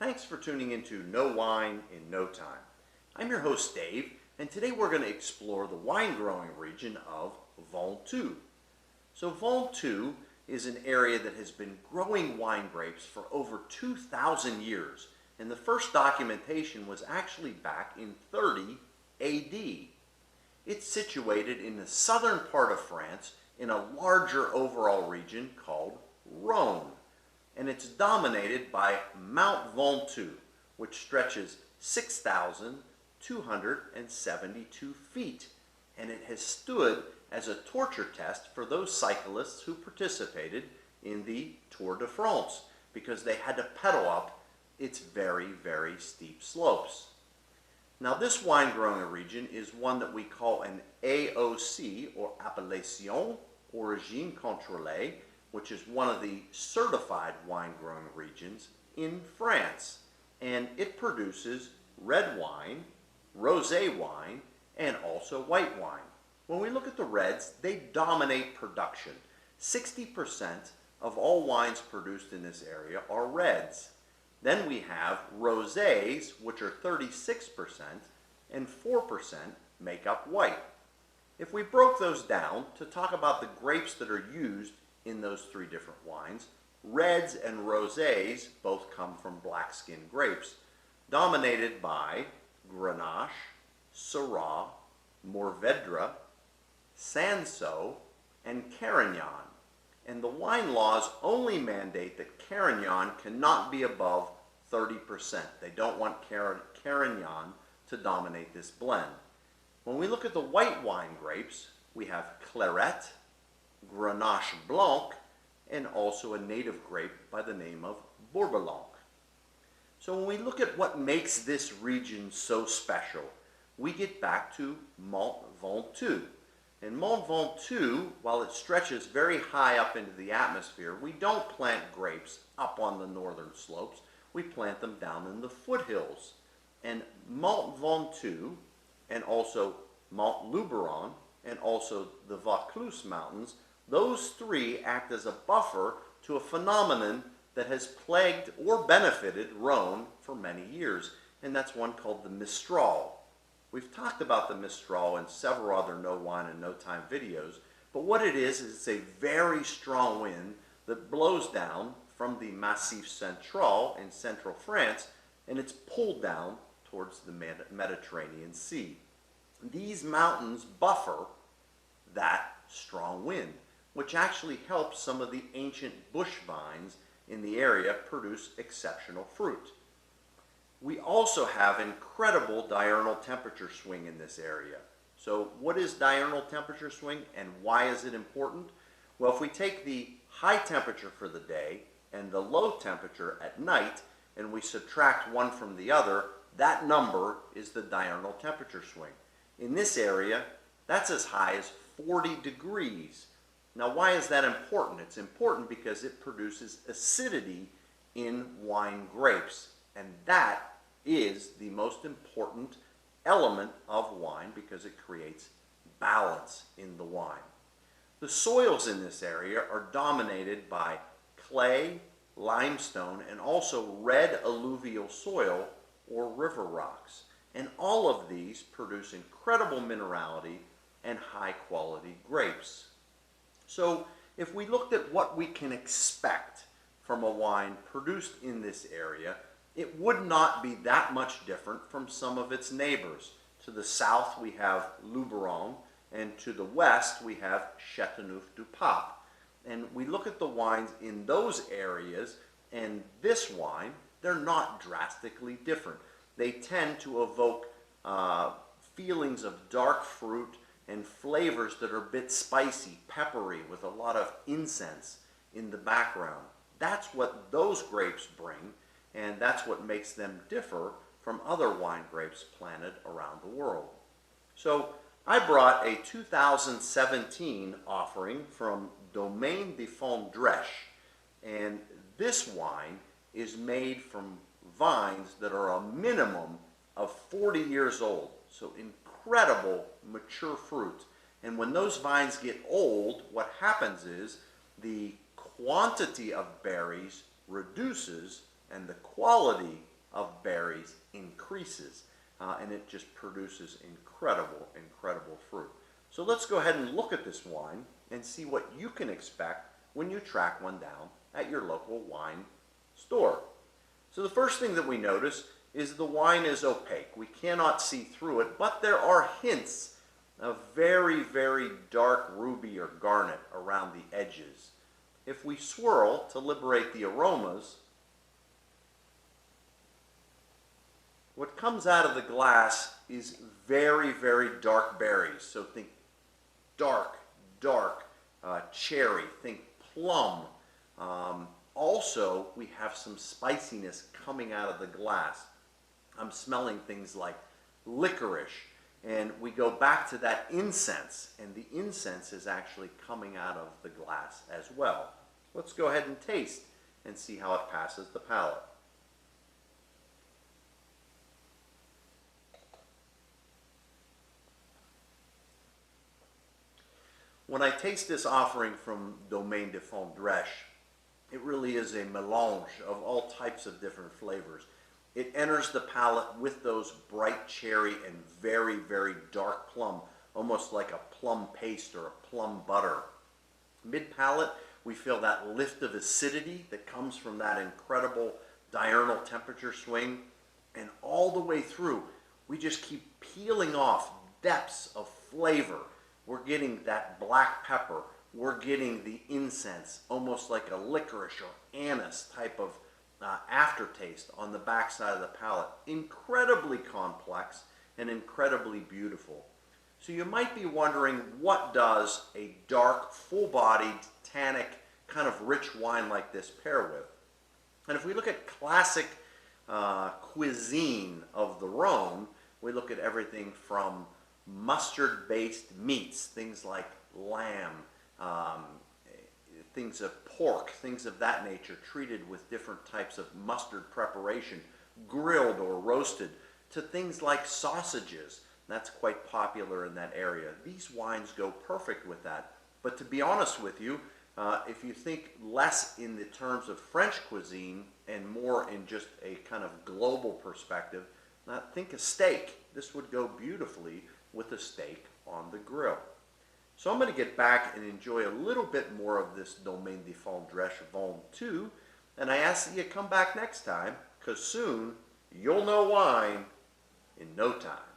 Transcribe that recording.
Thanks for tuning into No Wine in No Time. I'm your host Dave, and today we're going to explore the wine growing region of Ventoux. So Ventoux is an area that has been growing wine grapes for over 2,000 years, and the first documentation was actually back in 30 AD. It's situated in the southern part of France in a larger overall region called Rhône, and it's dominated by Mount Ventoux, which stretches 6,272 feet, and it has stood as a torture test for those cyclists who participated in the Tour de France because they had to pedal up its very, very steep slopes. Now, this wine growing region is one that we call an AOC, or Appellation Origine Contrôlée, which is one of the certified wine growing regions in France. And it produces red wine, rosé wine, and also white wine. When we look at the reds, they dominate production. 60% of all wines produced in this area are reds. Then we have rosés, which are 36%, and 4% make up white. If we broke those down to talk about the grapes that are used in those three different wines, reds and rosés both come from black-skinned grapes, dominated by Grenache, Syrah, Mourvèdre, Cinsault, and Carignan. And the wine laws only mandate that Carignan cannot be above 30%. They don't want Carignan to dominate this blend. When we look at the white wine grapes, we have Clairette, Grenache Blanc, and also a native grape by the name of Bourboulon. So when we look at what makes this region so special, we get back to Mont Ventoux. And Mont Ventoux, while it stretches very high up into the atmosphere, we don't plant grapes up on the northern slopes. We plant them down in the foothills. And Mont Ventoux, and also Mont Luberon, and also the Vaucluse Mountains, those three act as a buffer to a phenomenon that has plagued or benefited Rhône for many years, and that's one called the Mistral. We've talked about the Mistral in several other No Wine in No Time videos, but what it is it's a very strong wind that blows down from the Massif Central in central France, and it's pulled down towards the Mediterranean Sea. These mountains buffer that strong wind, which actually helps some of the ancient bush vines in the area produce exceptional fruit. We also have incredible diurnal temperature swing in this area. So what is diurnal temperature swing and why is it important? Well, if we take the high temperature for the day and the low temperature at night and we subtract one from the other, that number is the diurnal temperature swing. In this area, that's as high as 40 degrees. Now, why is that important? It's important because it produces acidity in wine grapes, and that is the most important element of wine because it creates balance in the wine. The soils in this area are dominated by clay, limestone, and also red alluvial soil or river rocks. And all of these produce incredible minerality and high quality grapes. So if we looked at what we can expect from a wine produced in this area, it would not be that much different from some of its neighbors. To the south we have Luberon, and to the west we have Châteauneuf-du-Pape. And we look at the wines in those areas, and this wine, they're not drastically different. They tend to evoke feelings of dark fruit and flavors that are a bit spicy, peppery, with a lot of incense in the background. That's what those grapes bring, and that's what makes them differ from other wine grapes planted around the world. So I brought a 2017 offering from Domaine de Fondrèche, and this wine is made from vines that are a minimum of 40 years old, so incredible mature fruit. And when those vines get old, what happens is the quantity of berries reduces and the quality of berries increases. And it just produces incredible, incredible fruit. So let's go ahead and look at this wine and see what you can expect when you track one down at your local wine store. So the first thing that we notice is the wine is opaque. We cannot see through it, but there are hints of very, very dark ruby or garnet around the edges. If we swirl to liberate the aromas, what comes out of the glass is very, very dark berries. So think dark, cherry, think plum. Also, we have some spiciness coming out of the glass. I'm smelling things like licorice, and we go back to that incense, and the incense is actually coming out of the glass as well. Let's go ahead and taste and see how it passes the palate. When I taste this offering from Domaine de Fondrèche, it really is a melange of all types of different flavors. It enters the palate with those bright cherry and very, very dark plum, almost like a plum paste or a plum butter. Mid-palate, we feel that lift of acidity that comes from that incredible diurnal temperature swing. And all the way through, we just keep peeling off depths of flavor. We're getting that black pepper. We're getting the incense, almost like a licorice or anise type of aftertaste on the backside of the palate. Incredibly complex and incredibly beautiful. So you might be wondering, what does a dark, full-bodied, tannic, kind of rich wine like this pair with? And if we look at classic cuisine of the Rhone, we look at everything from mustard-based meats, things like lamb, things of pork, things of that nature, treated with different types of mustard preparation, grilled or roasted, to things like sausages. That's quite popular in that area. These wines go perfect with that. But to be honest with you, if you think less in the terms of French cuisine and more in just a kind of global perspective, think a steak. This would go beautifully with a steak on the grill. So I'm going to get back and enjoy a little bit more of this Domaine de Fondrèche Ventoux, and I ask that you come back next time, because soon you'll know wine in no time.